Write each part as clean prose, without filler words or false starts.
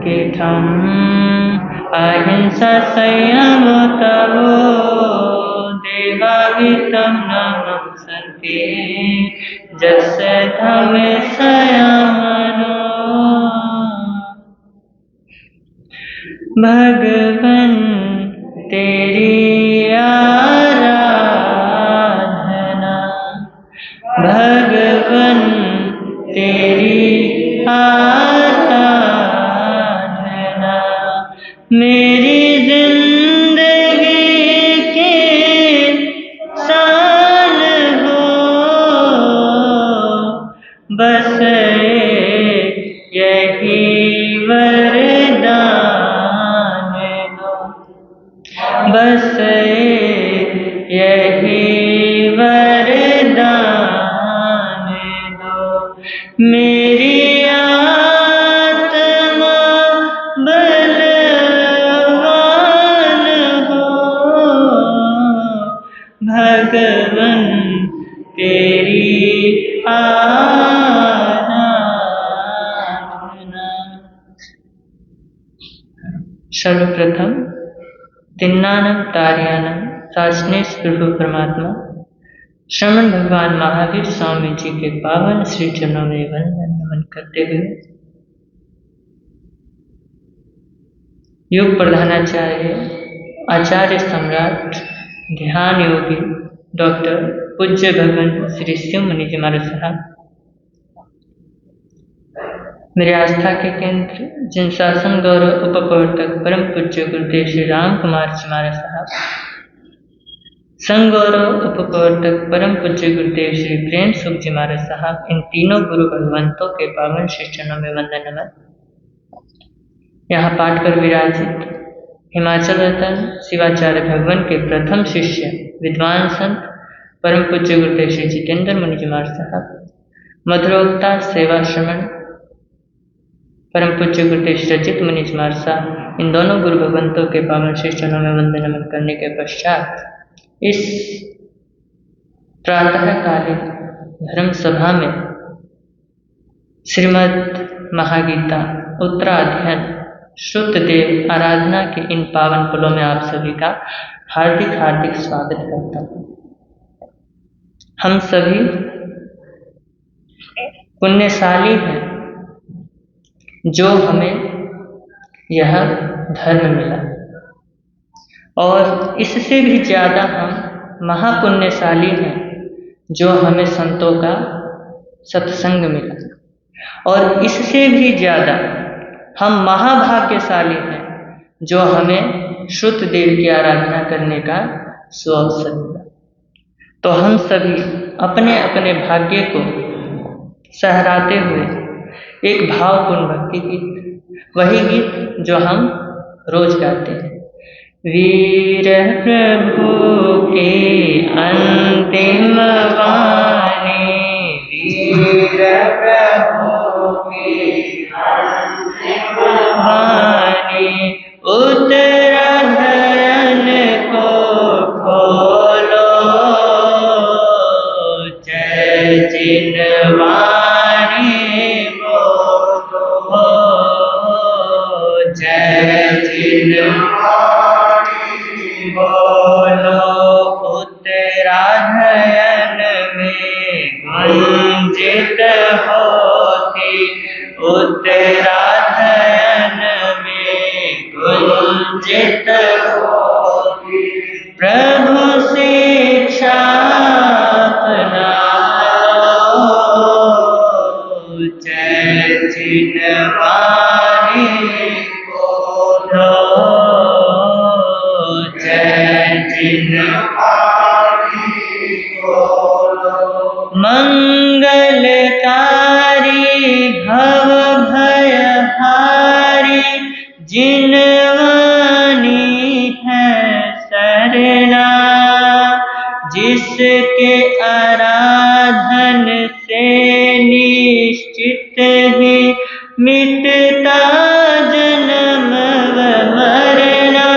के थम अहिंसा संयम तवो देवावितम नमः सन्ति जस धम संयमनो भगवन तेरी आराधना भगवन तेरी आराधना मेरी जिंदगी के साल हो बस यही वरदान दो बस यही वरदान दो मेरी आत्मा बलवान हो भगवन तेरी आराधना। सर्वप्रथम तिन्नानम तार्यानम सासनेश प्रभु परमात्मा श्रमण भगवान महावीर स्वामी जी के पावन श्री चरणों में वंदन नमन करते हुए योग प्रधानाचार्य आचार्य सम्राट ध्यान योगी डॉक्टर पूज्य भगवान श्री शिव मुनि जी महाराज साहब, मेरे आस्था के केंद्र जिन शासन गौरव उपप्रवर्तक परम पूज्य गुरुदेव श्री राम कुमार जी महाराज साहब, संघ गौरव उपप्रवर्तक परम पूज्य गुरुदेव श्री प्रेम सुख जी महाराज साहब, इन तीनों गुरु भगवंतों के पावन श्री चरणों में वंदन नमन। यहाँ पाठ पर विराजित हिमाचल रतन शिवाचार्य भगवान के प्रथम शिष्य विद्वान संत परम पूज्य गुरुदेव श्री जितेंद्र मुनि जी महाराज साहब, मधुरोक्ता सेवा श्रमण परम पूज्य गुरुदेव श्री रचित मुनि जी महाराज साहब, इन दोनों गुरु भगवंतों के पावन श्री चरणों में वंदन नमन करने के पश्चात इस प्रातःकालीन धर्म सभा में श्रीमद् महागीता उत्तराध्ययन श्रुतदेव आराधना के इन पावन पलों में आप सभी का हार्दिक हार्दिक स्वागत करता हूँ। हम सभी पुण्यशाली हैं जो हमें यह धर्म मिला, और इससे भी ज़्यादा हम महापुण्यशाली हैं जो हमें संतों का सत्संग मिला, और इससे भी ज़्यादा हम महाभाग्यशाली हैं जो हमें शुद्ध देव की आराधना करने का सुअवसर मिला। तो हम सभी अपने अपने भाग्य को सहराते हुए एक भावपूर्ण भक्ति गीत, वही गीत जो हम रोज गाते हैं, वीर प्रभु के अंतिम वाणी, वीर प्रभु के अंतिम वाणी, उत्तराधयन को खोलो, जय जिनवाणी बोलो, जय जिनवाणी बोलो, उत्तराधयन में गुंजित होती, उत्तराधयन में गुंजित होती, प्रभु शिक्षा अपना लो, जय जिनवाणी बोलो, जय जिनवाणी बोलो, मंगलकारी भव भयहारी, जिनवाणी है सरना, जिसके आराधन से निश्चित ही मिटता जन्म व मरना,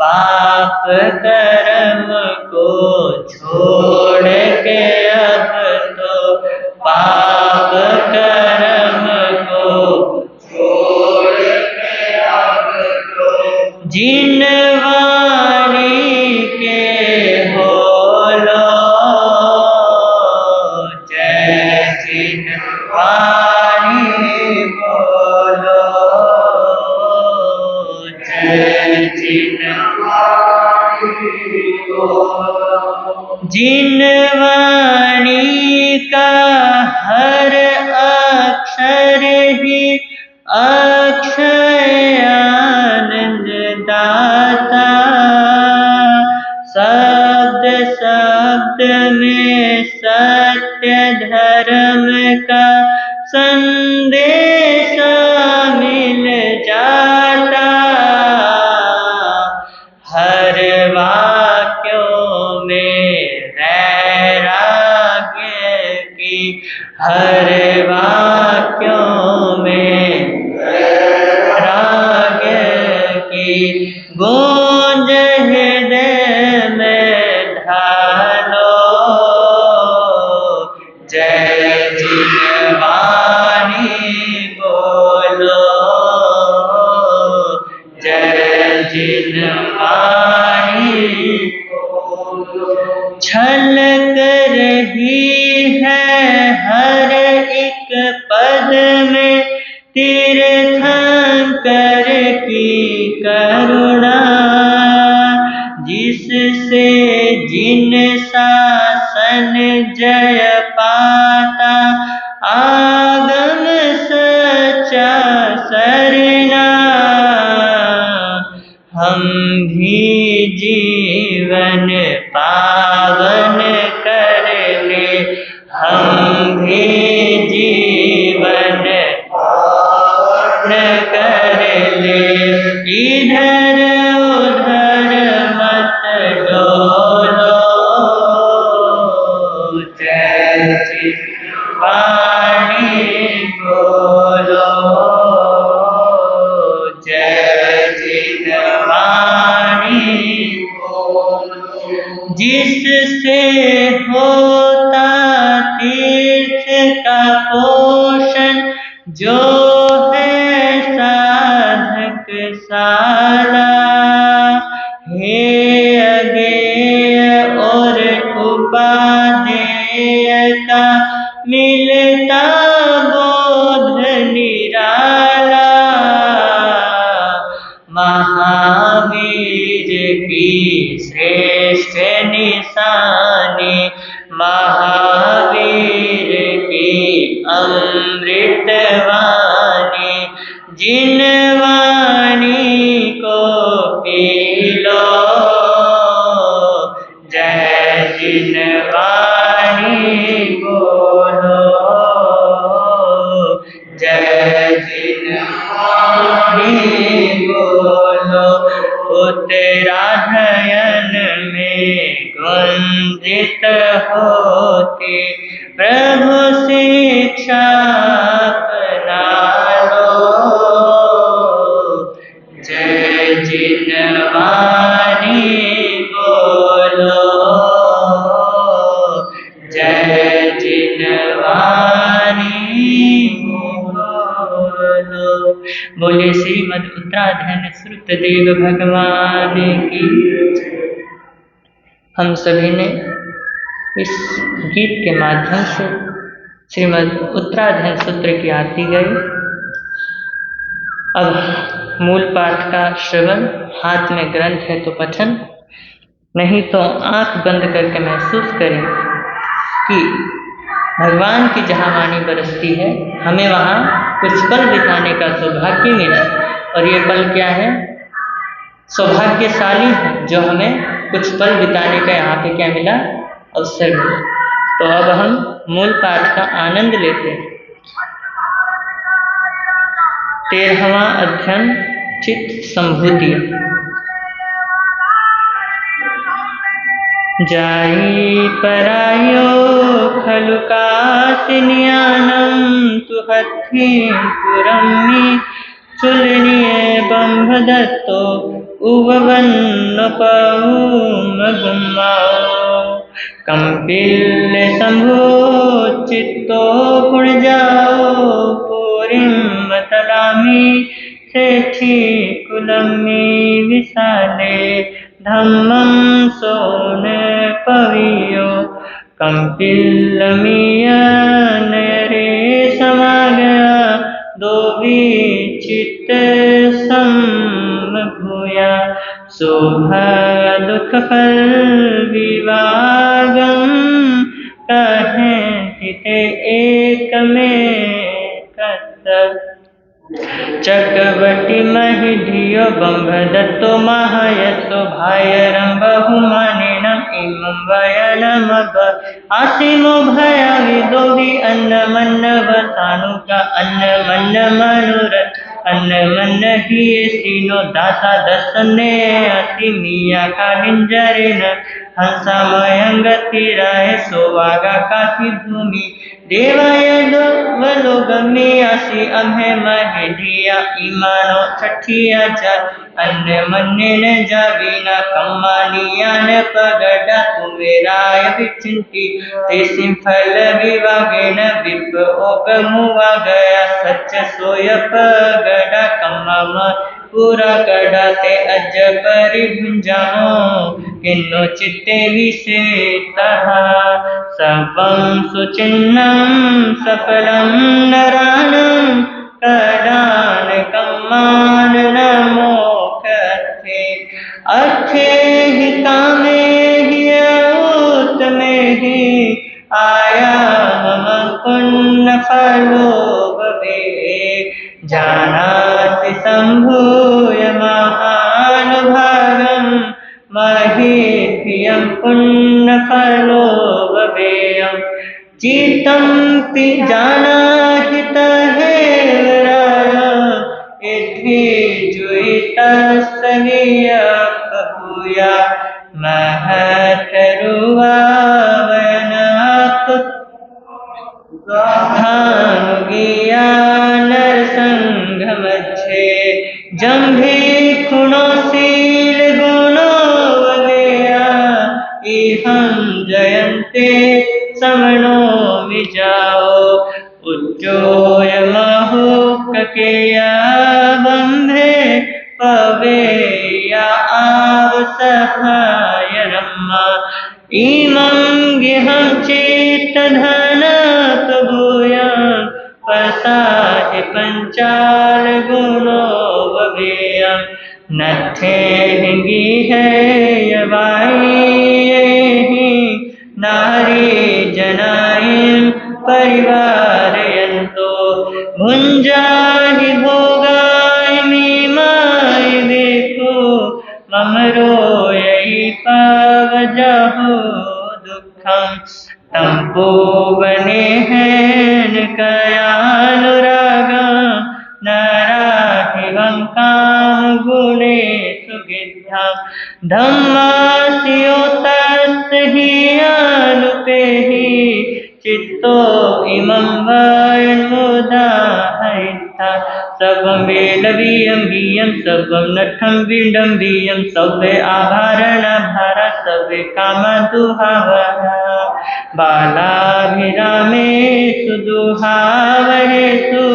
पाप कर्म को छोड़ के अब तो, पाप कर्म को जिन वाणी के होलो, जय जिन वाणी बोलो, जय जिन वाणी बोलो। जिन वाणी का हर अक्षर ही अक्षय आनंद दाता, शब्द शब्द में सत्य धर्म का संदेश मिल जाता। हर वाक्यों में वैराग्य की, हर वाक्यों में वैराग्य की गूंज हृदय में ढालो, जय जिन वाणी बोलो, जय जिन वाणी बोलो। छलक रही है हर एक पद में तीर्थंकर की करुणा, जिससे जिन शासन जय पाता, आगम सच्चा सरना। हम भी जीवन पावन कर ले, हम भी जीवन पावन कर ले, इधर उधर मत डोलो, जय जिन वाणी बोलो, जय जिन वाणी बोलो। जिससे होता तीर्थ का पोषण, जो है साधक सारा, हे अगेय और उपादेय का मिलता बोध निराला। महावीर की श्रेष्ठ निशानी, महावीर की अमृत वाणी, जिन वाणी को पी लो, जय जिन वाणी बोलो, जय जिन वाणी बोलो। उत्तरायण में गुंजित होती प्रभु शिक्षा अपना लो, जय जिन वाणी बोलो, जय जिन वाणी बोलो। बोलिए श्रीमद् उत्तराधन श्रुतदेव भगवान की। हम सभी ने इस गीत के माध्यम से श्रीमद् उत्तराधन सूत्र की आरती गई। अब मूल पाठ का श्रवण, हाथ में ग्रंथ है तो पठन, नहीं तो आंख बंद करके महसूस करें कि भगवान की जहाँ वाणी बरसती है, हमें वहाँ कुछ पल बिताने का सौभाग्य मिला। और ये पल क्या है? सौभाग्यशाली है जो हमें कुछ पल बिताने का यहाँ पे क्या मिला, अवसर मिला। तो अब हम मूल पाठ का आनंद लेते हैं। 13वां अध्ययन चित्त संभूति। जाई परायो खलु कातिन्यानं तु हत्थिपुरम्मि चुलनिये बंभ दत्तो उवन्नपौम गुम्माओ कंपिल शंभो चित्तो पुण्य जाओ पुरीं मतलामि सेठी कुलम्मे विशाले धम्मं सोन पवियो कंपिलमियनरे समागया दो विचित समभूया शोभा दुख फल विवागम कहें तिते एक में कत्तर चक्रवर्ती महिधियो बंभदत्तो महायसो भायरं बहुमानेनम इमं वयनमब आसिमो भया विदोहि अन्नमन्न वसानुका अन्नमन्न मनोरथ अन्नमन्न ही सीनो दासा दसने असिमिया कालिंजरेन हंसामयंगतिराय सोवागा काशी भूमि देवाय वलोगमे आसी अम्हे महिधिया इमानो छठिया जा अन्न मन्ने न जावीना कम्मानिया न पगड़ा कुमेराय विचिंती ते सिंफल विवागे न विप ओगमुआ गया सच सोय पगड़ा कम्मा पूरा कड़ा ते अज परिभुंजाओ किन्नो चित्ते विसेतः सर्वं सुचिन्नं सफलं नरानं कडान कम्मान नमो कथे अर्थे हि कामे हि उत्तमे हि आया मम पुण्य फलो भवे जानाति सम्भूय महानुभागं महीप्रियं पुण्यफलो भवेयं चित्तं पि जानाहितहेवराय इद्धि जुयितस्सवियपभूया महतरुवावयनात् भानुगिया नरसंघमध्ये जम्भे खुणो शील गुणो वगेया इहं जयन्ते समणो विजाओ उच्चोय महुककेया बंधे पवेया आवसहाय रम्मा इमं गिहं चेतधन प्रभूया पसाहि पंचाल गुणो भवेयं नत्थे हिंगी है यवाई नारी जनायं परिवारयन्तो भुञ्जाहि भोगाय मीमाय देखो ममरोयै पावजहो दुःखं तम्पोवने हेन कयानुरागा नराहिवं कामगुणे सुगिद्धा धम्मास्यो तस्हियानुपेहि चित्तो इमं वयन्मुदाहरिता सर्वं वेलवीयं वीयं सर्वं नठं विडम्बियं सव्वे आभरणभारा सव्वे कामदुहावहा बालाभिरामेषु दुहावहेषु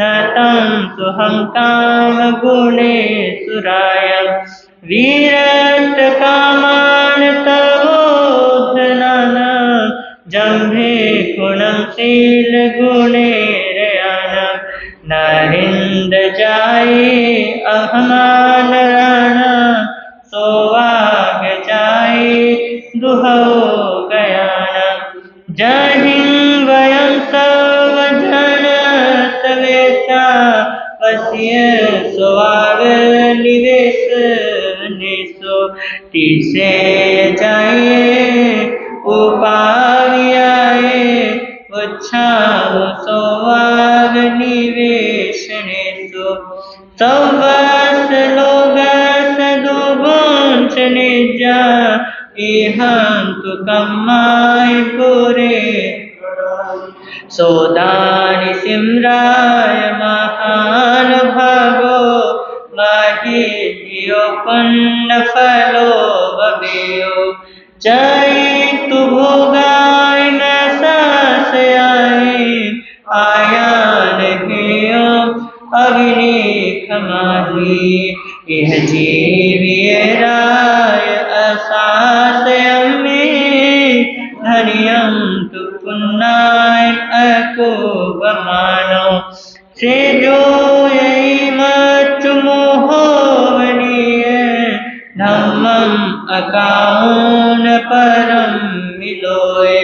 न तं सुहं कामगुणेषु रायं वीरत्कामान् तवोधनान् जम्भे गुणं शील गुणे रयानं नरिन्द जाये अहमानराण सोवाग जाये दुहो गयान जहिं वयं सवजन सवेशा वस्य सोवाग निवेश निसो तिसे जाये उपाव्याये उच्छाम सोवाग निवेशनेषु सौवास लोगास दुगुंच निजा इहं तु कम्माय पुरे सोदानि सिम्राय महानुभावो महिधियो पुण्यफलो भवेयो जयतु भोगाय न सासयाय आयान हेयो अग्नि खमाहि माही यह जीविय राय असासयं में धनियं तु पुन्नाय अकोपमानो से जो यही मचु मोहवनीय धम्मं अकाउन परम मिलोए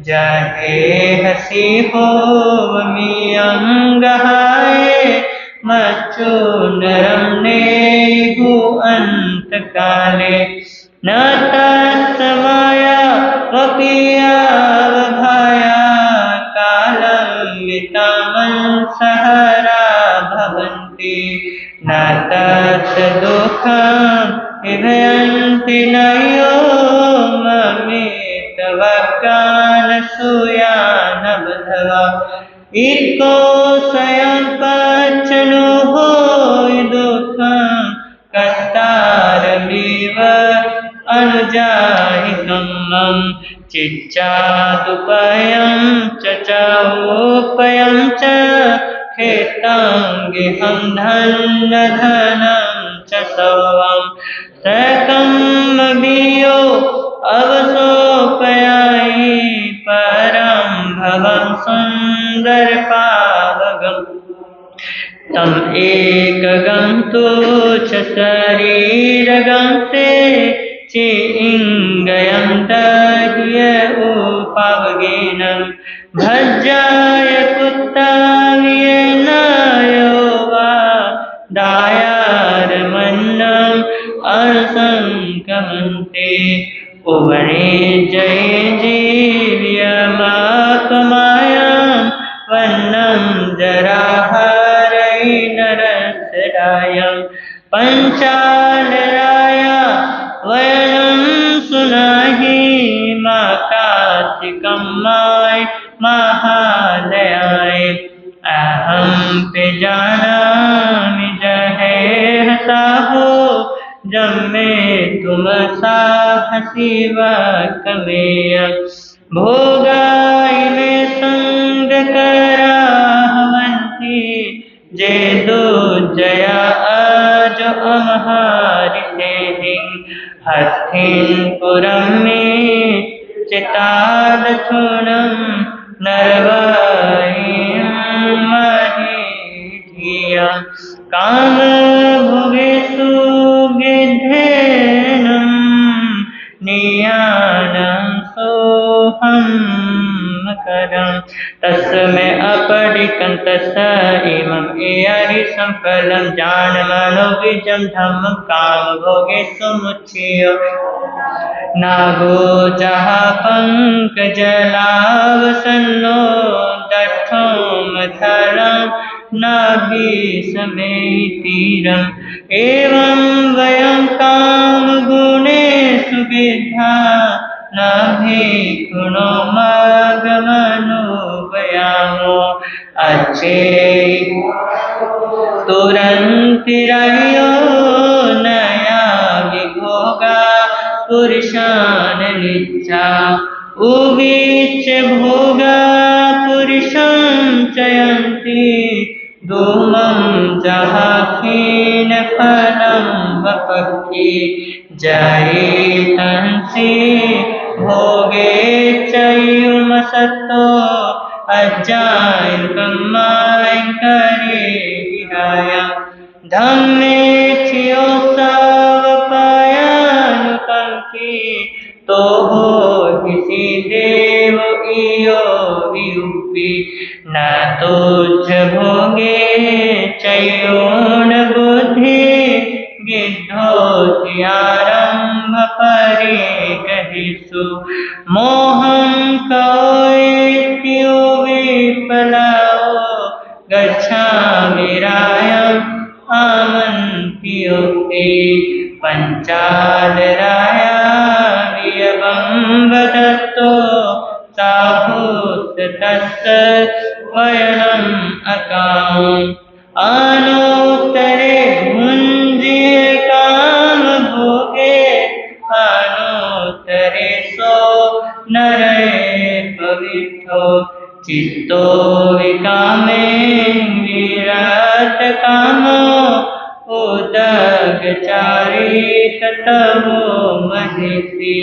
जाहे हसी हो मियं गहाए मचु नरम ने गु अंत काले न तत्समया वपिया वभाया कालं वितामं सहरा भवन्ति न तत् दुःखं विभयन्ति नयो ममेत वक्कान सूयान बधवा इको स्वयं पचनु हो दुःखं कस्तारमिव अनुजाहितं मम चिच्चादुपयं च चोपयं च खेतांगिहं धनं च सौवं सकम्मबियो अवसोपयायि परं भवं सुन्दर पावगम् तम एकगं तुच्छ शरीरगं से चिंगयं दह्य उपावगेनं भज्जाय कुत्तावियनायो वा दायारमन्नम् असंकमन्ते उवने जय जीव्यमाकमायां वन्नं जराहारै नरसरायं पंचालराया वयनं सुनाहि माकाचिकं माय महालयाय अहं पे जानामि जहे हसाहो जम्मे तुम साहसी वकमेय भोगाय में संग कराहवंती जे दो जया आज अमहारि से हस्तिन पुरम में चिताल छुणम नरवायं महीधिया काम भुवेसु गिद्धेनं नियानं सोहं करं तस्मै अपरिकंतस इमं एयरिसं फलं जानमनोविजं धम्मं काम भोगे समुच्चय नागो जहा पंकजलावसन्नो दक्षो मथलं नाभिसमेतीरम् एवं वयं काम गुणेषु गिद्धा नाभिकुणो मागमनुभयामो अच्छे तुरंतिरयो नया विभोगा पुरुषान निच्चा उवीच भोगा पुरुषं चयन्ति धूमं जहाखीन फलं वपक्खी जयितंसि भोगे चयुमसत्तो अज्जायकमाय करे विहाया धम्मे क्षयोत्सवपायानुकंपी तो हो किसी देव इयो वियुक्ति न तुझ भोगे चयोन बुद्धि गिद्धोस्यारंभ परे कहिसु मोहं कौत्यो विपलाओ गच्छामि रायम् आमन्त्योक्ते पंचालराया वियवं वदत्तो साभूत तस्य वयनम् अकाम् आनोत्तरे भुञ्जिय काम भोगे आनोत्तरे सो नरे पवित्रो चित्तो विकामे विराट कामो उदगचारे ततवो महिषी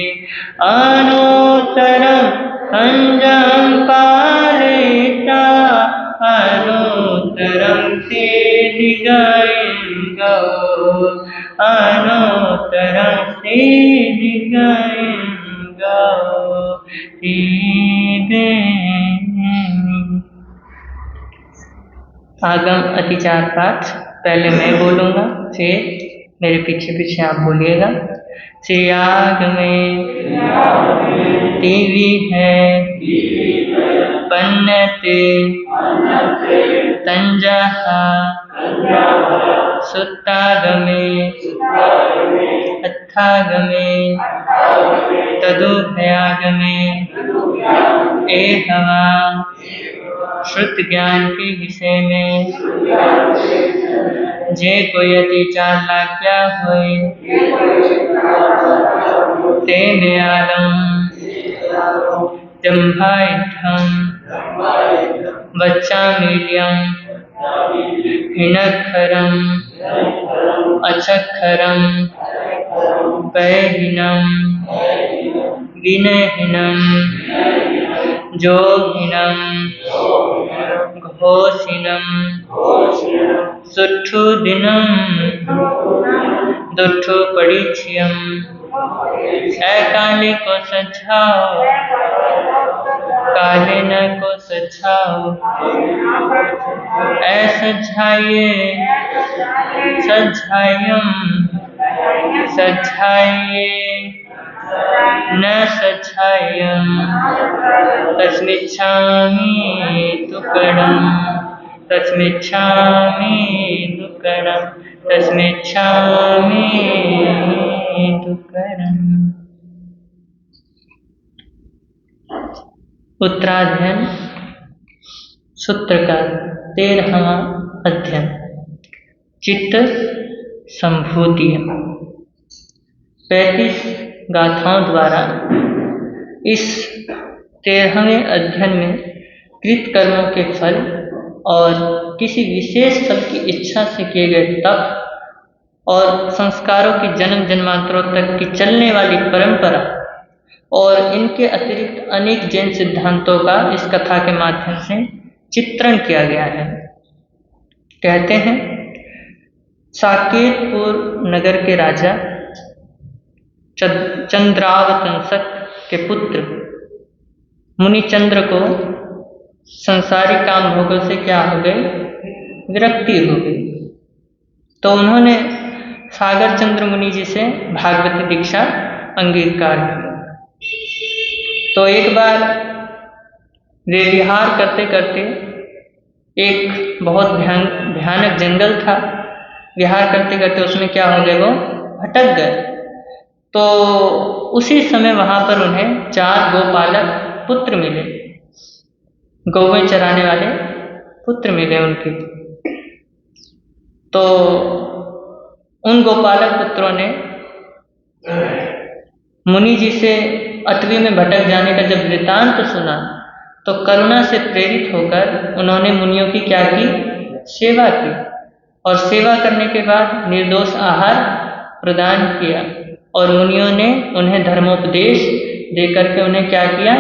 अनुतरं संजं पालिता अनुतरं ते दिगयं अनुतरं ते दिगयं आगम अतिचार पाठ पहले मैं बोलूँगा, फिर मेरे पीछे पीछे आप बोलिएगा। श्रीयाग में देवी है पन्नते तंजहा सुत्तागमे अत्थागमे तदुभयागमे एहवा श्रुत ज्ञान के विषय में जे कोई अतिचार लाग्या होए ते न्यालम जम्भाइठम वच्चामील्यम हिनखरम अचक्षरम पैहिनम विनहिनम जोगिनम घोषिनम सुट्ठु दिनम दुट्ठु परिचयम काले को सजाओ काले न को सजाओ सजाइए सजायम सजाइए न सजायम तस्मिच्छामि दुक्कडम तस्मिच्छामि दुक्कडम तस्मिच्छामि दुक्कडम। उत्तराध्ययन सूत्र का 13वां अध्ययन चित्त संभूतियाँ। 35 गाथाओं द्वारा इस 13वें अध्ययन में कृत कर्मों के फल और किसी विशेष फल की इच्छा से किए गए तप और संस्कारों की जन्म जन्मांतरों तक की चलने वाली परंपरा और इनके अतिरिक्त अनेक जैन सिद्धांतों का इस कथा के माध्यम से चित्रण किया गया है। कहते हैं साकेतपुर नगर के राजा चंद्रावतंसक के पुत्र मुनिचंद्र को संसारिक काम भोगों से क्या हो गई, विरक्ति हो गई। तो उन्होंने सागर चंद्र मुनि जी से भागवती दीक्षा अंगीकार की। तो एक बार वे विहार करते करते, एक बहुत भयानक जंगल था, विहार करते करते उसमें क्या हो गए, वो भटक गए। तो उसी समय वहाँ पर उन्हें 4 गोपालक पुत्र मिले, गौवें चराने वाले पुत्र मिले उनके। तो उन गोपालक पुत्रों ने मुनि जी से अटवी में भटक जाने का जब वृतांत सुना तो करुणा से प्रेरित होकर उन्होंने मुनियों की क्या की, सेवा की। और सेवा करने के बाद निर्दोष आहार प्रदान किया और मुनियों ने उन्हें धर्मोपदेश देकर के उन्हें क्या किया,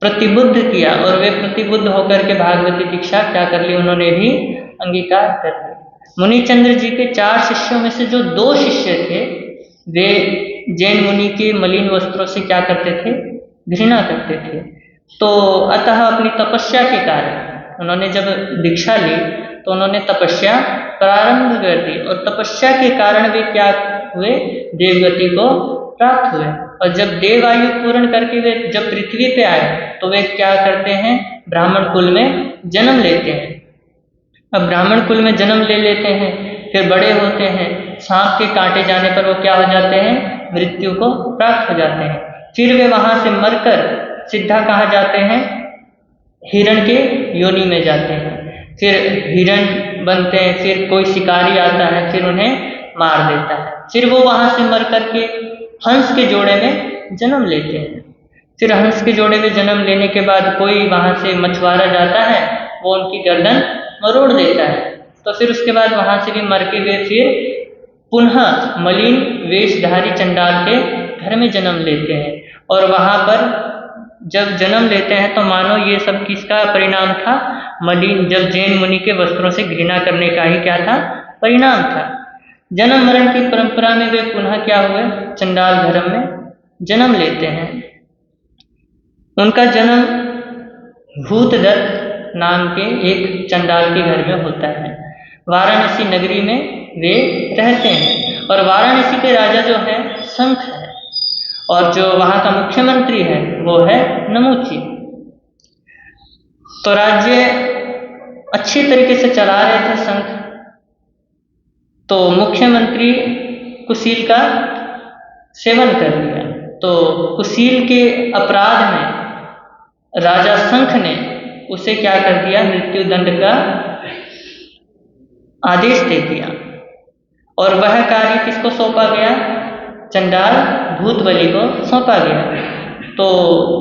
प्रतिबुद्ध किया। और वे प्रतिबुद्ध होकर के भागवती दीक्षा क्या कर ली, उन्होंने भी अंगीकार कर ली। मुनिचंद्र जी के 4 शिष्यों में से जो 2 शिष्य थे वे जैन मुनि के मलिन वस्त्रों से क्या करते थे, घृणा करते थे। तो अतः अपनी तपस्या के कारण उन्होंने जब दीक्षा ली तो उन्होंने तपस्या प्रारंभ कर दी और तपस्या के कारण वे क्या हुए, देवगति को प्राप्त हुए। और जब देवायु पूर्ण करके वे जब पृथ्वी पे आए तो वे क्या करते हैं, ब्राह्मण कुल में जन्म लेते हैं। अब ब्राह्मण कुल में जन्म ले लेते हैं, फिर बड़े होते हैं, सांप के काटे जाने पर वो क्या हो जाते हैं, मृत्यु को प्राप्त हो जाते हैं। फिर वे वहां से मरकर सीधा कहाँ जाते हैं, हिरण के योनि में जाते हैं। फिर हिरण बनते हैं, फिर कोई शिकारी आता है, फिर उन्हें मार देता है। फिर वो वहां से मर करके हंस के जोड़े में जन्म लेते हैं। फिर हंस के जोड़े में जन्म लेने के बाद कोई वहां से मछुआरा जाता है, वो उनकी गर्दन मरोड़ देता है। तो फिर उसके बाद वहाँ से भी मर के वे फिर पुनः मलिन वेशधारी चंडाल के घर में जन्म लेते हैं। और वहाँ पर जब जन्म लेते हैं तो मानो ये सब किसका परिणाम था? मलिन, जब जैन मुनि के वस्त्रों से घृणा करने का ही क्या था? परिणाम था। जन्म मरण की परंपरा में वे पुनः क्या हुए? चंडाल धर्म में जन्म लेते हैं। उनका जन्म भूतदत्त नाम के एक चंडाल के घर में होता है। वाराणसी नगरी में वे रहते हैं और वाराणसी के राजा जो है शंख है और जो वहाँ का मुख्यमंत्री है वो है नमूची। तो राज्य अच्छी तरीके से चला रहे थे शंख। तो मुख्यमंत्री कुशील का सेवन कर लिया। तो कुशील के अपराध में राजा शंख ने उसे क्या कर दिया? मृत्यु दंड का आदेश दे दिया। और वह कार्य किसको सौंपा गया? चंडाल भूतबली को सौंपा गया। तो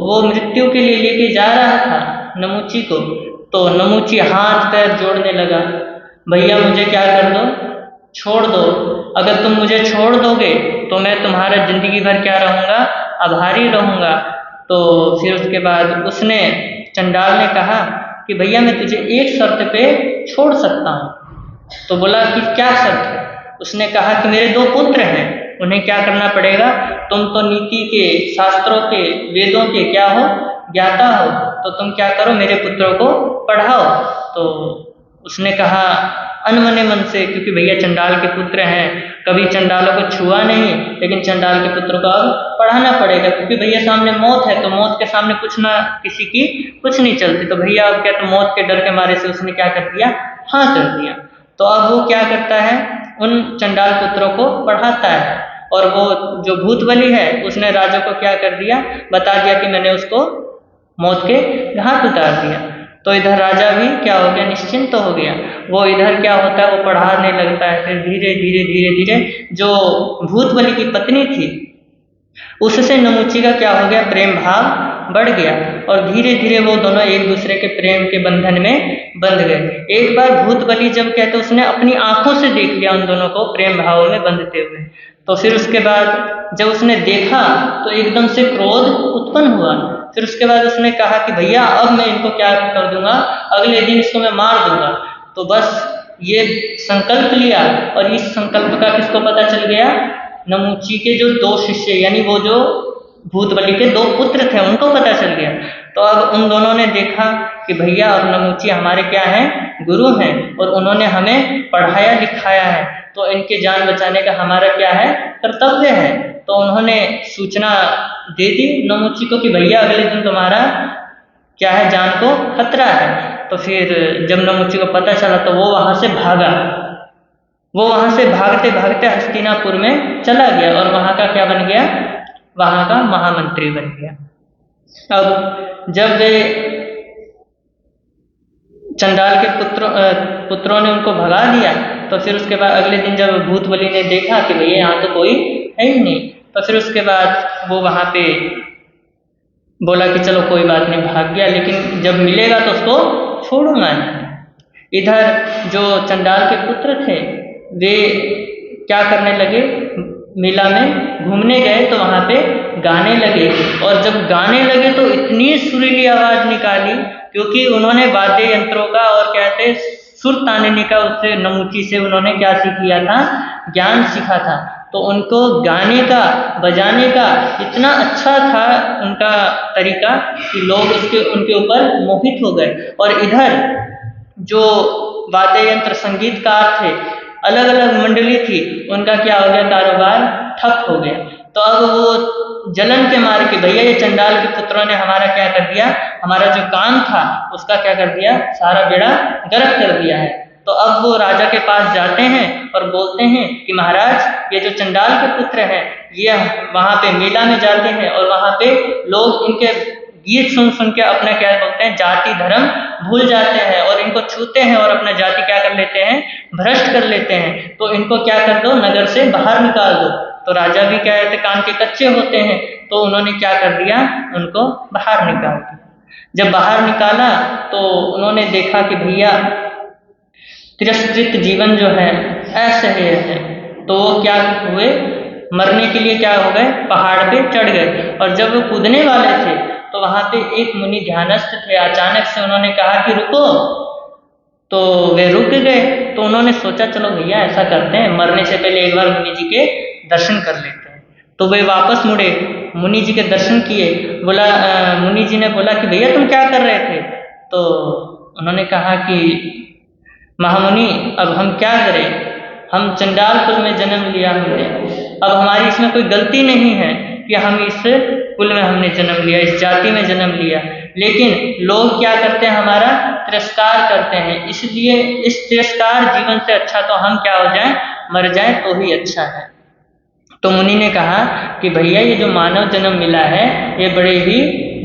वो मृत्यु के लिए लेके जा रहा था नमूची को। तो नमूची हाथ पैर जोड़ने लगा, भैया मुझे क्या कर दो, छोड़ दो। अगर तुम मुझे छोड़ दोगे तो मैं तुम्हारा जिंदगी भर क्या रहूँगा? आभारी रहूँगा। तो फिर उसके बाद उसने, चंडाल ने कहा कि भैया मैं तुझे एक शर्त पे छोड़ सकता हूँ। तो बोला कि क्या शर्त है? उसने कहा कि मेरे 2 पुत्र हैं, उन्हें क्या करना पड़ेगा? तुम तो नीति के, शास्त्रों के, वेदों के क्या हो? ज्ञाता हो। तो तुम क्या करो? मेरे पुत्रों को पढ़ाओ। तो उसने कहा अनमने मन से, क्योंकि भैया चंडाल के पुत्र हैं, कभी चंडालों को छुआ नहीं, लेकिन चंडाल के पुत्रों को अब पढ़ाना पड़ेगा, क्योंकि भैया सामने मौत है। तो मौत के सामने कुछ ना किसी की कुछ नहीं चलती। तो भैया अब क्या, तो मौत के डर के मारे से उसने क्या कर दिया? हाँ कर दिया। तो अब वो क्या करता है? उन चंडाल पुत्रों को पढ़ाता है। और वो जो भूतबली है उसने राजा को क्या कर दिया? बता दिया कि मैंने उसको मौत के घाट उतार दिया। तो इधर राजा भी क्या हो गया? निश्चिंत हो गया। वो इधर क्या होता है? वो पढ़ाने लगता है। फिर धीरे धीरे धीरे धीरे जो भूतबली की पत्नी थी उससे नमूची का क्या हो गया? प्रेम भाव बढ़ गया और धीरे धीरे वो दोनों एक दूसरे के प्रेम के बंधन में बंध गए। एक बार भूतबली जब कहते उसने अपनी आंखों से देख लिया उन दोनों को प्रेम भाव में बंधते हुए। तो फिर उसके बाद जब उसने देखा तो एकदम से क्रोध उत्पन्न हुआ। फिर उसके बाद उसने कहा कि भैया अब मैं इनको क्या कर दूंगा? अगले दिन इसको मैं मार दूंगा। तो बस ये संकल्प लिया और इस संकल्प का किसको पता चल गया? नमूची के जो 2 शिष्य, यानी वो जो भूतबली के 2 पुत्र थे, उनको पता चल गया। तो अब उन दोनों ने देखा कि भैया अब नमूची हमारे क्या हैं? गुरु हैं और उन्होंने हमें पढ़ाया लिखाया है, तो इनके जान बचाने का हमारा क्या है? कर्तव्य है। तो उन्होंने सूचना दे दी नमूची को कि भैया अगले दिन तुम्हारा क्या है? जान को खतरा है। तो फिर जब नमूची को पता चला तो वो वहाँ से भागा। वो वहाँ से भागते भागते हस्तिनापुर में चला गया और वहाँ का क्या बन गया? वहाँ का महामंत्री बन गया। अब जब वे चंडाल के पुत्रों ने उनको भगा दिया तो फिर उसके बाद अगले दिन जब भूतबली ने देखा कि भैया यहाँ तो कोई है ही नहीं, तो फिर उसके बाद वो वहाँ पे बोला कि चलो कोई बात नहीं, भाग गया, लेकिन जब मिलेगा तो उसको छोड़ूंगा नहीं। इधर जो चंडाल के पुत्र थे वे क्या करने लगे? मेला में घूमने गए तो वहाँ पे गाने लगे और जब गाने लगे तो इतनी सुरीली आवाज निकाली, क्योंकि उन्होंने वाद्य यंत्रों का और कहते सुर तानने का उससे नमूची से उन्होंने क्या सीख लिया था? ज्ञान सीखा था। तो उनको गाने का बजाने का इतना अच्छा था उनका तरीका कि लोग उनके ऊपर मोहित हो गए। और इधर जो वाद्य यंत्र संगीतकार थे, अलग अलग मंडली थी, उनका क्या हो गया? कारोबार ठप हो गया। तो अब वो जलन के मारे कि भैया ये चंडाल के पुत्रों ने हमारा क्या कर दिया? हमारा जो काम था उसका क्या कर दिया? सारा बेड़ा गर्क कर दिया है। तो अब वो राजा के पास जाते हैं और बोलते हैं कि महाराज ये जो चंडाल के पुत्र हैं ये वहाँ पे मेला में जाते हैं और वहाँ पे लोग इनके गीत सुन सुन के अपना क्या बोलते हैं? जाति धर्म भूल जाते हैं और इनको छूते हैं और अपना जाति क्या कर लेते हैं? भ्रष्ट कर लेते हैं। तो इनको क्या कर दो? नगर से बाहर निकाल दो। तो राजा भी क्या कहते? कान के कच्चे होते हैं। तो उन्होंने क्या कर दिया? उनको बाहर निकाल दिया। जब बाहर निकाला तो उन्होंने देखा कि भैया तिरस्कृत जीवन जो है, असह्य है। तो वो क्या हुए, मरने के लिए क्या हो गए, पहाड़ पे चढ़ गए। और जब वो कूदने वाले थे तो वहां पे एक मुनि ध्यानस्थ थे, अचानक से उन्होंने कहा कि रुको, तो वे रुक गए। तो उन्होंने सोचा चलो भैया ऐसा करते हैं, मरने से पहले एक बार मुनि जी के दर्शन कर लेते हैं। तो वे वापस मुड़े, मुनि जी के दर्शन किए। बोला मुनि जी ने बोला कि भैया तुम क्या कर रहे थे? तो उन्होंने कहा कि महामुनि अब हम क्या करें, हम चंडाल कुल में जन्म लिया हमने, अब हमारी इसमें कोई गलती नहीं है कि हम इस कुल में हमने जन्म लिया, इस जाति में जन्म लिया, लेकिन लोग क्या करते हैं, हमारा तिरस्कार करते हैं। इसलिए इस तिरस्कार जीवन से अच्छा तो हम क्या हो जाएं, मर जाएं तो ही अच्छा है। तो मुनि ने कहा कि भैया ये जो मानव जन्म मिला है ये बड़े ही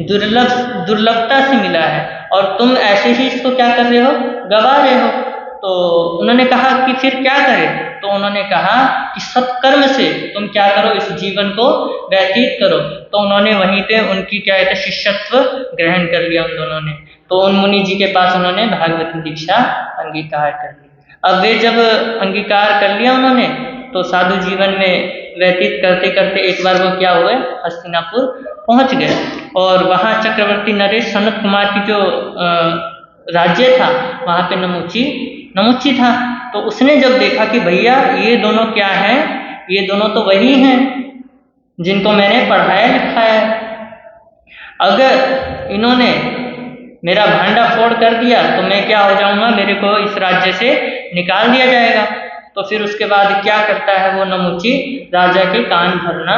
दुर्लभता से मिला है, और तुम ऐसे ही इसको क्या कर रहे हो, गवा रहे हो। तो उन्होंने कहा कि फिर क्या करें? तो उन्होंने कहा कि सत्कर्म से तुम क्या करो, इस जीवन को व्यतीत करो। तो उन्होंने वहीं पे उनकी क्या कहते शिष्यत्व ग्रहण कर लिया उन दोनों ने। तो उन मुनि जी के पास उन्होंने भागवत दीक्षा अंगीकार कर ली। अब वे जब अंगीकार कर लिया उन्होंने, तो साधु जीवन में व्यतीत करते करते एक बार वो क्या हुए, हस्तिनापुर पहुंच गए। और वहाँ चक्रवर्ती नरेश सनत कुमार की जो राज्य था वहाँ पे नमुची था। तो उसने जब देखा कि भैया ये दोनों क्या हैं, ये दोनों तो वही हैं जिनको मैंने पढ़ाया लिखाया है, अगर इन्होंने मेरा भांडा फोड़ कर दिया तो मैं क्या हो जाऊंगा, मेरे को इस राज्य से निकाल दिया जाएगा। तो फिर उसके बाद क्या करता है वो नमुची, राजा के कान भरना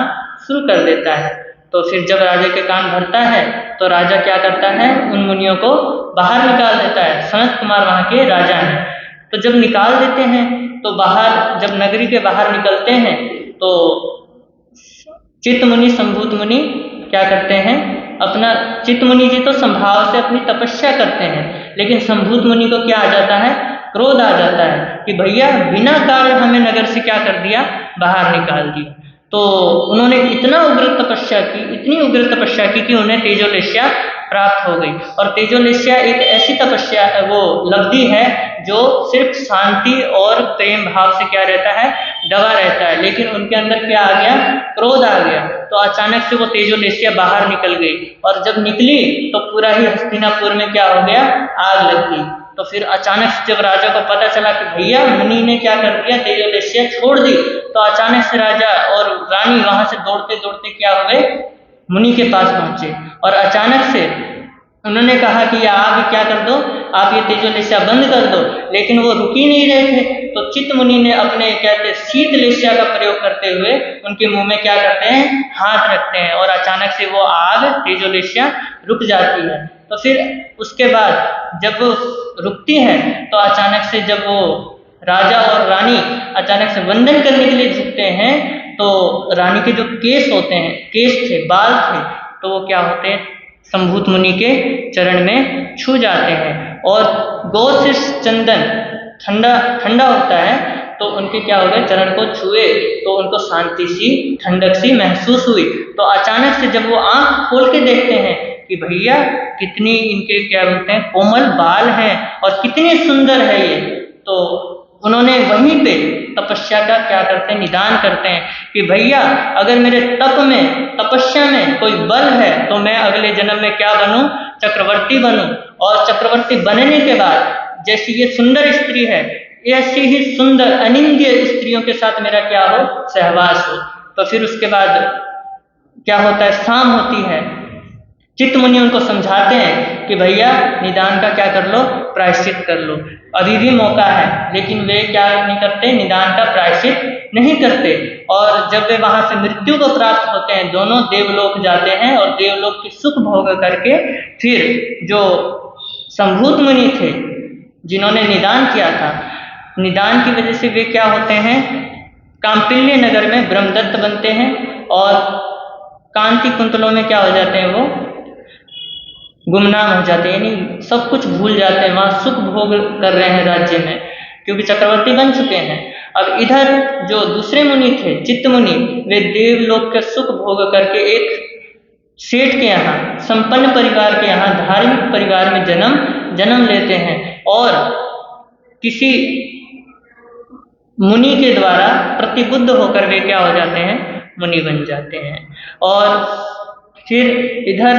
शुरू कर देता है। तो फिर जब राजा के कान भरता है तो राजा क्या करता है, उन मुनियों को बाहर निकाल देता है। सनत कुमार वहाँ के राजा हैं। तो जब निकाल देते हैं तो बाहर, जब नगरी के बाहर निकलते हैं तो चित्त मुनि संभूत मुनि क्या करते हैं, अपना चित्त मुनि जी तो संभाव से अपनी तपस्या करते हैं, लेकिन संभूत मुनि को क्या आ जाता है, क्रोध आ जाता है कि भैया बिना कारण हमें नगर से क्या कर दिया, बाहर निकाल दिया। तो उन्होंने इतना उग्र तपस्या की, इतनी उग्र तपस्या की कि उन्हें तेजोलेश्या प्राप्त हो गई। और तेजोलेश्या एक ऐसी तपस्या, वो लब्धि है जो सिर्फ शांति और प्रेम भाव से क्या रहता है, दबा रहता है। लेकिन उनके अंदर क्या आ गया, क्रोध आ गया। तो अचानक से वो तेजोलेश्या बाहर निकल गई, और जब निकली तो पूरा ही हस्तिनापुर में क्या हो गया, आग लग गई। तो फिर अचानक से जब राजा को पता चला कि भैया मुनि ने क्या कर दिया, तेजोलेश्या छोड़ दी, तो अचानक से राजा और रानी वहां से दौड़ते दौड़ते क्या हुए, मुनि के पास पहुंचे। और अचानक से उन्होंने कहा कि आप क्या कर दो, आप ये तेजोलेश्या बंद कर दो। लेकिन वो रुक ही नहीं रहे थे। तो चित्त मुनि ने अपने कहते शीतलेश्या का प्रयोग करते हुए उनके मुंह में क्या करते हैं, हाथ रखते हैं, और अचानक से वो आग तेजोलेश्या रुक जाती है। तो फिर उसके बाद जब वो रुकती है तो अचानक से जब वो राजा और रानी अचानक से वंदन करने के लिए झुकते हैं, तो रानी के जो केस होते हैं, केस थे, बाल थे, तो वो क्या होते हैं, संभूत मुनि के चरण में छू जाते हैं। और गोशीर्ष चंदन ठंडा होता है, तो उनके क्या हो गए, चरण को छुए तो उनको शांति सी, ठंडक सी महसूस हुई। तो अचानक से जब वो आंख खोल के देखते हैं कि भैया कितनी इनके क्या बोलते हैं, कोमल बाल हैं और कितने सुंदर है ये, तो उन्होंने वहीं पे तपस्या का क्या करते हैं, निदान करते हैं कि भैया अगर मेरे तप में, तपस्या में कोई बल है तो मैं अगले जन्म में क्या बनूं, चक्रवर्ती बनूं। और चक्रवर्ती बनने के बाद जैसी ये सुंदर स्त्री है, ऐसी ही सुंदर अनिंद्य स्त्रियों के साथ मेरा क्या हो, सहवास हो। तो फिर उसके बाद क्या होता है, शाम होती है, चित्त मुनि उनको समझाते हैं कि भैया निदान का क्या कर लो, प्रायश्चित कर लो, अभी भी मौका है। लेकिन वे क्या नहीं करते, निदान का प्रायश्चित नहीं करते। और जब वे वहां से मृत्यु को प्राप्त होते हैं, दोनों देवलोक जाते हैं और देवलोक की सुख भोग करके फिर जो संभूत मुनि थे जिन्होंने निदान किया था, निदान की वजह से वे क्या होते हैं, कांपिल्य नगर में ब्रह्मदत्त बनते हैं और कांति कुंतलों में क्या हो जाते हैं, वो गुमनाम हो जाते हैं, यानी सब कुछ भूल जाते हैं, वहां सुख भोग कर रहे हैं राज्य में, क्योंकि चक्रवर्ती बन चुके हैं। अब इधर जो दूसरे मुनि थे, चित्त मुनि, वे देवलोक के सुख भोग करके एक सेठ के यहाँ, संपन्न परिवार के यहाँ, धार्मिक परिवार में जन्म लेते हैं। और किसी मुनि के द्वारा प्रतिबुद्ध होकर वे क्या हो जाते हैं, मुनि बन जाते हैं। और फिर इधर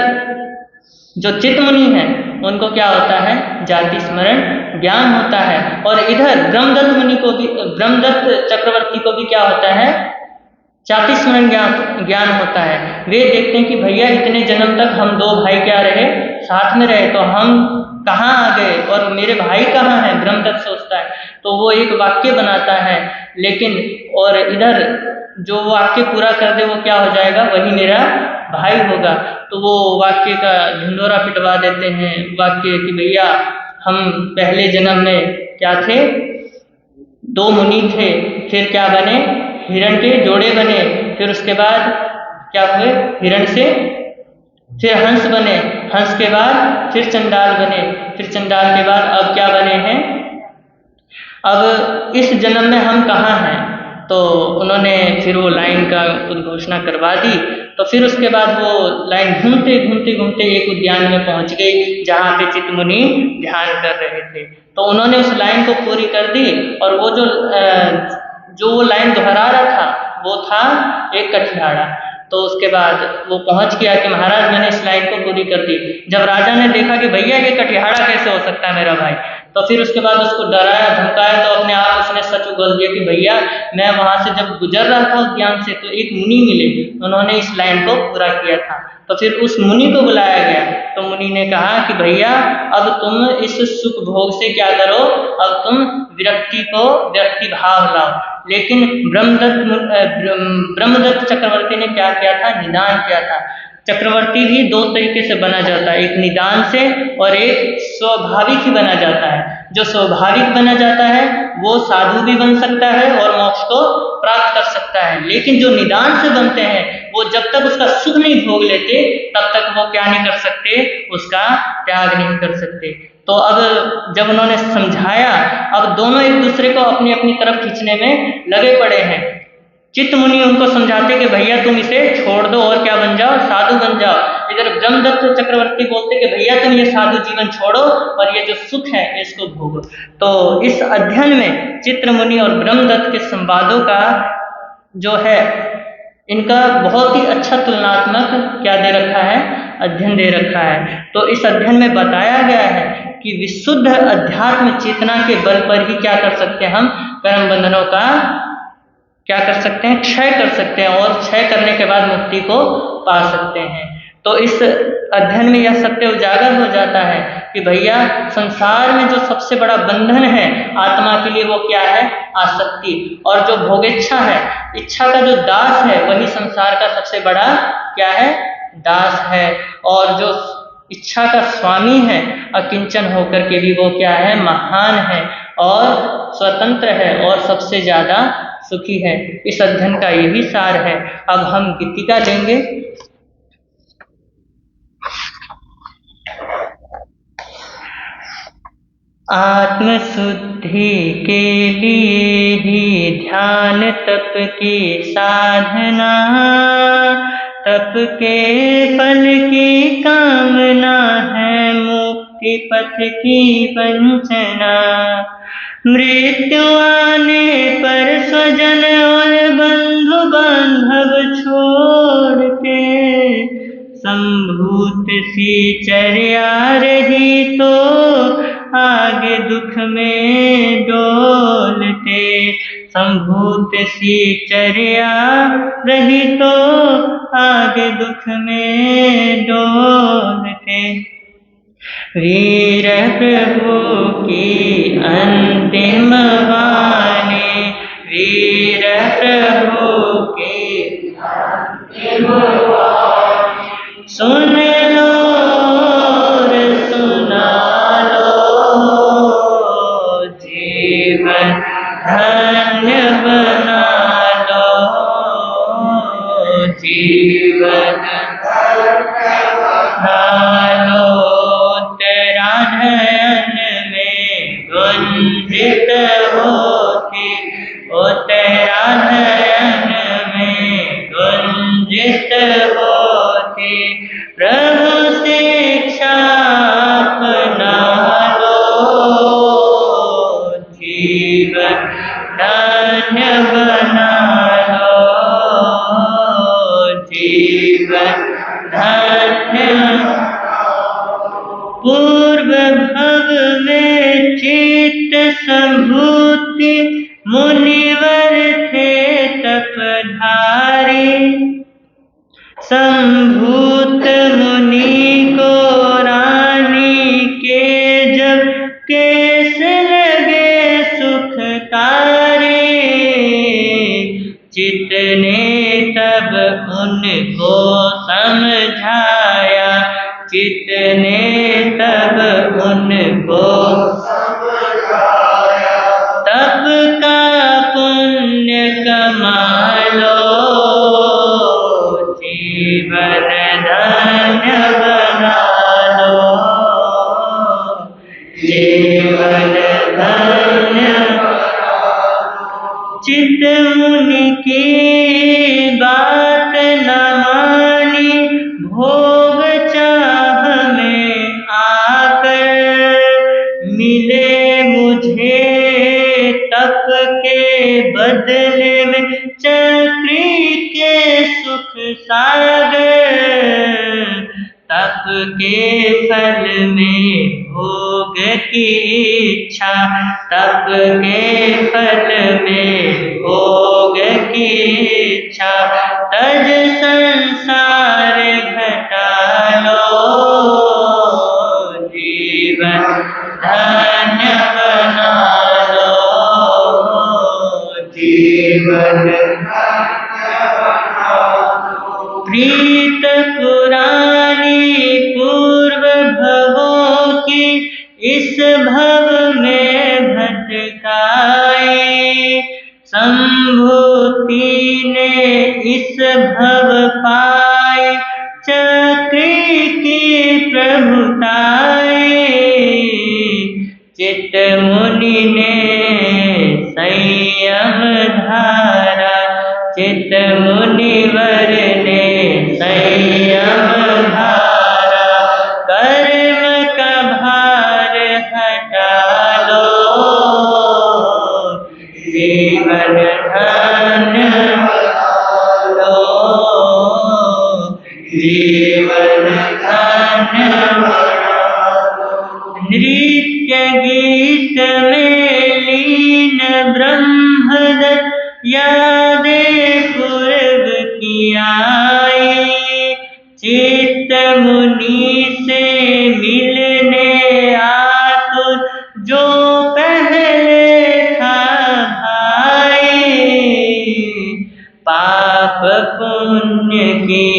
जो चित्त मुनि है उनको क्या होता है, जाति स्मरण ज्ञान होता है। और इधर ब्रह्मदत्त मुनि को भी, ब्रह्मदत्त चक्रवर्ती को भी क्या होता है, जाति स्मरण ज्ञान होता है। वे देखते हैं कि भैया इतने जन्म तक हम दो भाई क्या रहे, साथ में रहे, तो हम कहाँ आ गए और मेरे भाई कहाँ हैं, ब्रह्मदत्त सोचता है। तो वो एक वाक्य बनाता है, लेकिन और इधर जो वाक्य पूरा कर दे वो क्या हो जाएगा, वही मेरा भाई होगा। तो वो वाक्य का ढिंढोरा पिटवा देते हैं, वाक्य कि भैया हम पहले जन्म में क्या थे, दो मुनि थे, फिर क्या बने, हिरण के जोड़े बने, फिर उसके बाद क्या हुए, हिरण से फिर हंस बने, हंस के बाद फिर चंडाल बने, फिर चंडाल के बाद अब क्या बने हैं, अब इस जन्म में हम कहाँ हैं। तो उन्होंने फिर वो लाइन का उद्घोषणा करवा दी। तो फिर उसके बाद वो लाइन घूमते घूमते घूमते एक उद्यान में पहुंच गई जहाँ पे चित्त मुनि ध्यान कर रहे थे। तो उन्होंने उस लाइन को पूरी कर दी, और वो जो वो लाइन दोहरा रहा था वो था एक कठियाड़ा। तो उसके बाद वो पहुंच गया कि महाराज मैंने इस लाइन को पूरी कर दी। जब राजा ने देखा कि भैया ये कठियाड़ा कैसे हो सकता है मेरा भाई, तो फिर उसके बाद उसको डराया धमकाया, तो अपने आप उसने सच उगल दिया कि भैया मैं वहां से जब गुजर रहा था उद्यान से तो एक मुनि मिले, उन्होंने इस लाइन को पूरा किया था। तो फिर उस मुनि को बुलाया गया, तो मुनि ने कहा कि भैया अब तुम इस सुख भोग से क्या करो, अब तुम विरक्ति को व्यक्ति भाव लाओ। लेकिन ब्रह्मदत्त चक्रवर्ती ने क्या किया था, निदान किया था। चक्रवर्ती भी दो तरीके से बना जाता है, एक निदान से और एक स्वाभाविक ही बना जाता है। जो स्वाभाविक बना जाता है वो साधु भी बन सकता है और मोक्ष को प्राप्त कर सकता है, लेकिन जो निदान से बनते हैं वो जब तक उसका सुख नहीं भोग लेते तब तक वो क्या नहीं कर सकते, उसका त्याग नहीं कर सकते। तो अब जब उन्होंने समझाया, अब दोनों एक दूसरे को अपनी अपनी तरफ खींचने में लगे पड़े हैं। चित्त मुनि उनको समझाते कि भैया तुम इसे छोड़ दो और क्या बन जाओ, साधु बन जाओ। इधर ब्रह्मदत्त चक्रवर्ती बोलते कि भैया तुम ये साधु जीवन छोड़ो और ये जो सुख है इसको भोगो। तो इस अध्ययन में चित्त मुनि और ब्रह्मदत्त के संवादों का जो है, इनका बहुत ही अच्छा तुलनात्मक क्या दे रखा है, अध्ययन दे रखा है। तो इस अध्ययन में बताया गया है कि विशुद्ध अध्यात्म चेतना के बल पर ही क्या कर सकते हैं, हम कर्म बंधनों का क्या कर सकते हैं, क्षय कर सकते हैं, और क्षय करने के बाद मुक्ति को पा सकते हैं। तो इस अध्ययन में यह सत्य उजागर हो जाता है कि भैया संसार में जो सबसे बड़ा बंधन है आत्मा के लिए वो क्या है, आसक्ति। और जो भोगेच्छा है, इच्छा का जो दास है, वही संसार का सबसे बड़ा क्या है, दास है। और जो इच्छा का स्वामी है अकिंचन होकर के भी वो क्या है, महान है और स्वतंत्र है और सबसे ज्यादा सुखी है। इस अध्ययन का यही सार है। अब हम गीतिका लेंगे। आत्मशुद्धि के लिए ही ध्यान तप की साधना, तप के फल की कामना है, मुक्ति पथ की वंचना। मृत्यु आने पर स्वजन और बंधु बांधव छोड़ के, संभूत सी चर्या रही तो आगे दुख में डोलते। संभूत सी चर्या रही तो आगे दुख में डोलते। वीर प्रभु की अंतिम वाणी, वीर प्रभु की अंतिम वाणी, सुन लो रे सुना लो, जीवन धन्य बना लो, जीवन बना लो। तेरा नयन में गुंजित होती, ओ तेरा नयन में गुंजित होती, प्रभु शिक्षा अपना लो, धन्य बना लो, जीवन धन्य। पूर्व भव में चित्त संभूति मुनिवर थे तपधारी, संभूत मुनि को रानी के जब केस लगे सुखकारी, चित्त ने तब उनको समझाया, चित्त ने तब उनको समझाया। तप का पुण्य कमा लो, जीवन धन्य बना लो, जीवन धन्य। चित्त मुनि की बात न मानी, भोग चाह में आकर, मिले मुझे तप के बदले में चक्री के सुख सागर, तप के फल में भोग की इच्छा, तप के फल में भोग की इच्छा, तज संसार घटा लो, जीवन धन्य बना लो, जीवन धन्य बना लो। प्रीत पुरानी पूर्व भवों की इस भव में भटकाई, संभूति ने इस भव पाई, चक्री की प्रभुताई। चित्त मुनि ने संयम धारा, चित्त मुनिवर ने संयम धारा, कर्म का भार हटा लो, जीवन धन्य बना लो, जीवन धन्य बना लो। नृत्य गीत में लीन ब्रह्मदत्त यादें पूर्व की आई, चित्त मुनि से मिलने आतुर जो पहले था भाई, पाप पुण्य की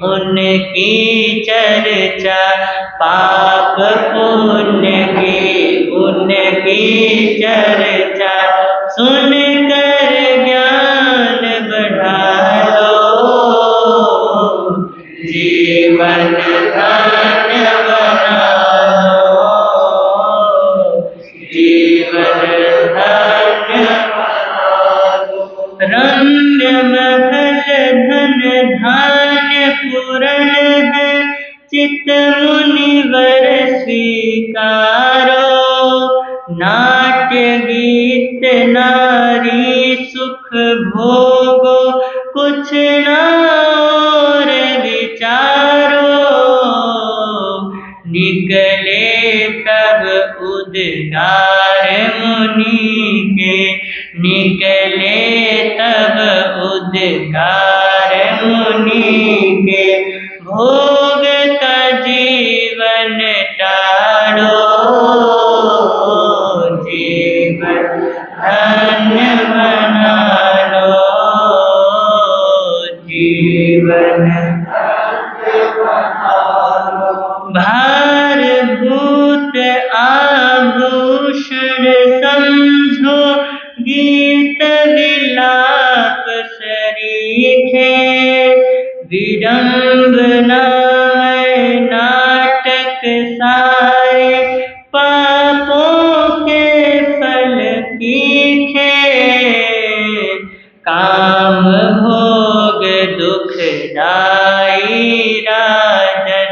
उनकी चर्चा, पाप पुण्य की उनकी चर्चा, सुनकर ज्ञान बढ़ा लो, जीवन धन्य बना लो, जीवन धन्य बना लो। रम्य महल धन धान्य पूर्ण है, चित्त मुनिवर स्वीकारो, नाट्य गीत नारी सुख भोगो, कुछ न और विचारो। निकले तब उद्गार मुनि के, निकले तब उद्गार मुनि के, भोग का जीवन टाड़ो, जीवन धन्य बना लो, जीवन धन्य बना लो। भारभूत आभूषण समझो, गीत विलाप सरीखे, विडम्बना में नाटक सारे, पापों के फल तीखे, काम भोग दुखदाई राजन,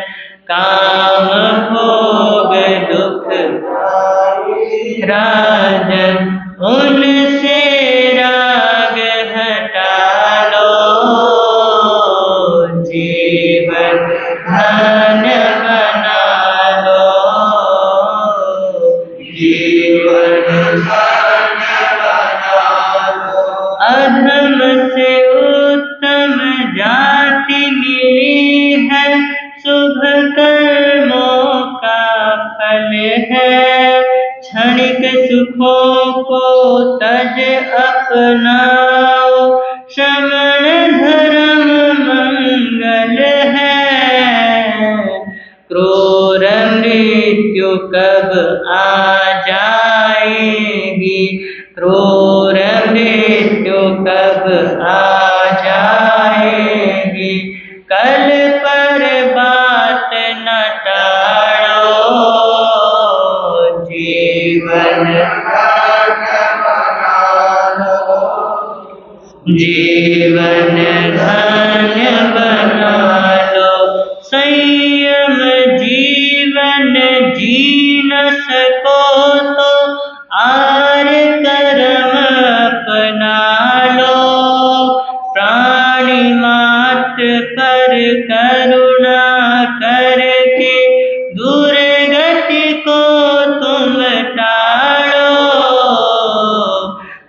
काम भोग दुखदाई राजन, उनसे अपनाओ, श्रवण धर्म मंगल है। क्रूर मृत्यु कब आ जाएगी, क्रूर मृत्यु कब आ जाएगी। कल पर बात न टालो, जीवन जीवन धन्य बना लो। संयम जीवन जी न सको तो आर्य कर्म अपना लो। प्राणी मात्र पर करुणा करके दुर्गति को तुम टालो।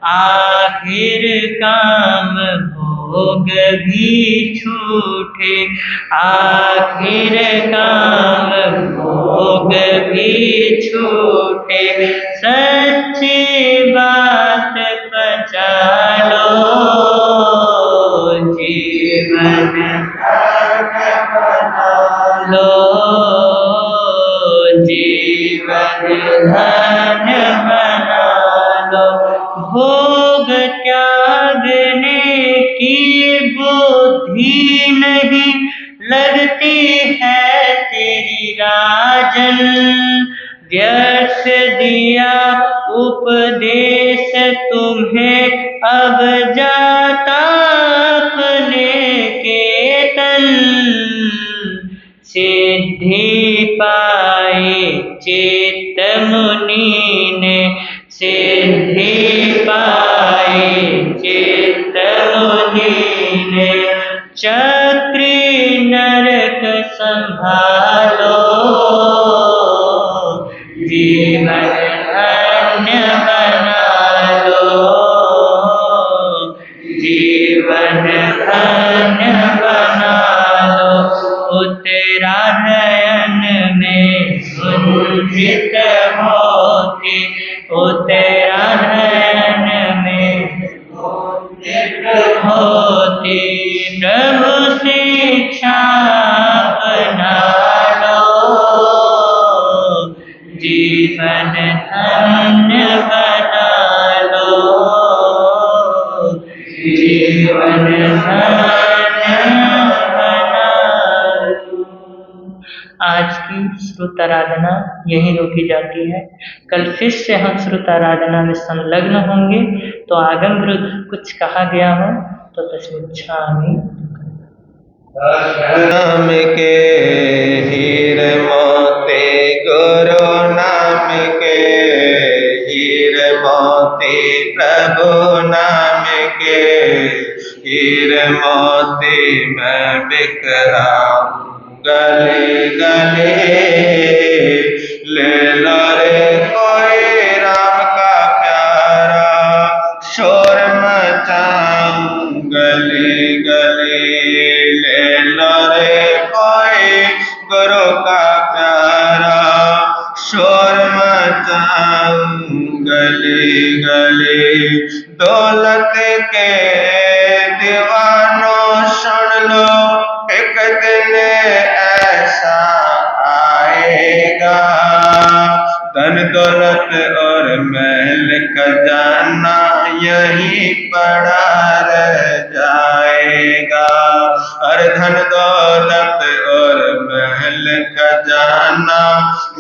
आखिर काम भोग भी छूटे, आखिर काम भोग भी छूटे। सच्ची बात पहचानो, जीवन लो, जीवन धन्य बना लो। भोग त्यागने की बुद्धि नहीं लगती है तेरी राजन। व्यर्थ दिया उपदेश तुम्हें, अब जाता अपने केतन। सिद्धि पाए चित्त मुनि ने, सिद्धि पाए चित्त मुनि ने। चक्री नरक संभालो, जीवन धन्य बना लो, जीवन धन्य बना लो। उत्तरायण में सुनित होती, उत्तरायण में होती। प्रभु शिक्षा अपना लो, जीवन धन्य बना लो, जीवन धन्य बना लो। आज की श्रुताराधना यहीं रोकी जाती है। कल फिर से हम श्रुताराधना में संलग्न होंगे। तो आगम विरुद्ध कुछ कहा गया हो तो तस्मिच्छामि। नाम के हीर मोती, गुरु नाम के हीर मोती, प्रभु नाम के हीर मोती मैं बिखराऊं गले गले। ले लो रे कोई राम का प्यारा, शोर मचाऊं गले गले। ले लो रे कोई गुरु का प्यारा, शोर मचाऊं गले गले। दौलत के दीवानों सुन लो, एक दिन ऐसा आएगा। धन दौलत और महल खजाना यहीं पड़ा रह जाएगा। हर धन दौलत और महल खजाना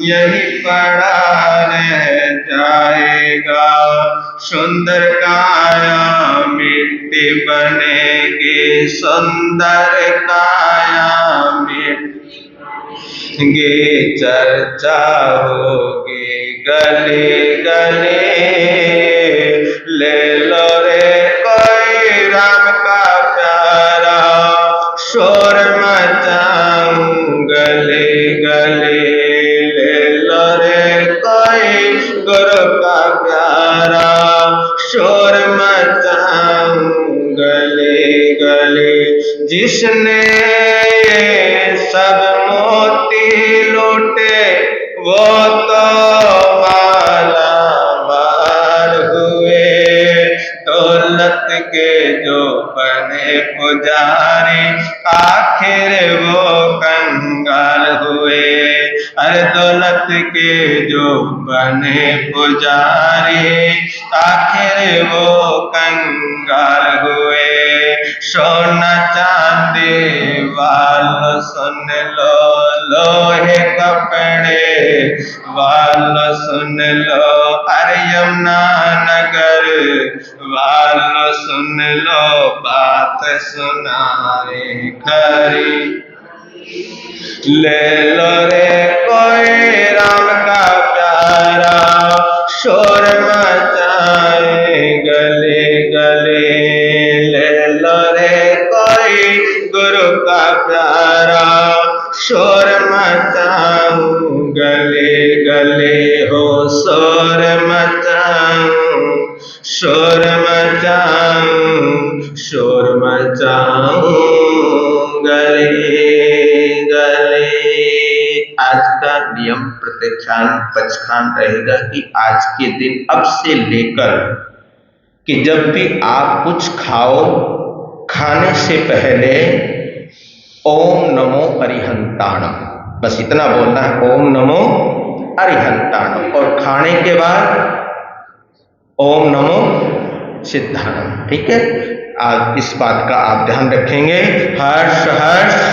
यहीं पड़ा रह जाएगा। सुंदर काया मिट्टी बनेगी, सुंदर काया मिट्टी चर्चा होगी गली गली। ले लो रे कोई राम का प्यारा, शोर मचाऊं गली गली। ले लो रे कोई गुरु का प्यारा, शोर मचाऊं गली गली। जिसने सब मोती लूटे वो तो माला माल हुए, तो दौलत के जो बने पुजारी आखिर वो कंगाल हुए। अरे दौलत के जो बने पुजारी आखिर वो कंगाल हुए। सोना चांदी वालों सुन लो, लोहे कपड़े वालों सुन लो, अरे यमुना नगर वालों सुन लो, बात सुनाए खरी। ले लो रे कोई राम का प्यारा, शोर मचाए गले गले। ले लो रे कोई गुरु का प्यारा, शोर मचाऊं गले गले। हो शोर मचाऊं, शोर मचाऊं, शोर मचाऊं गले गले। आज का नियम प्रत्यक्षान पचखान रहेगा कि आज के दिन अब से लेकर कि जब भी आप कुछ खाओ, खाने से पहले ओम नमो अरिहंताणम, बस इतना बोलना है, ओम नमो अरिहंताणम। और खाने के बाद ओम नमो सिद्धाणम। ठीक है, आज इस बात का आप ध्यान रखेंगे। हर्ष हर्ष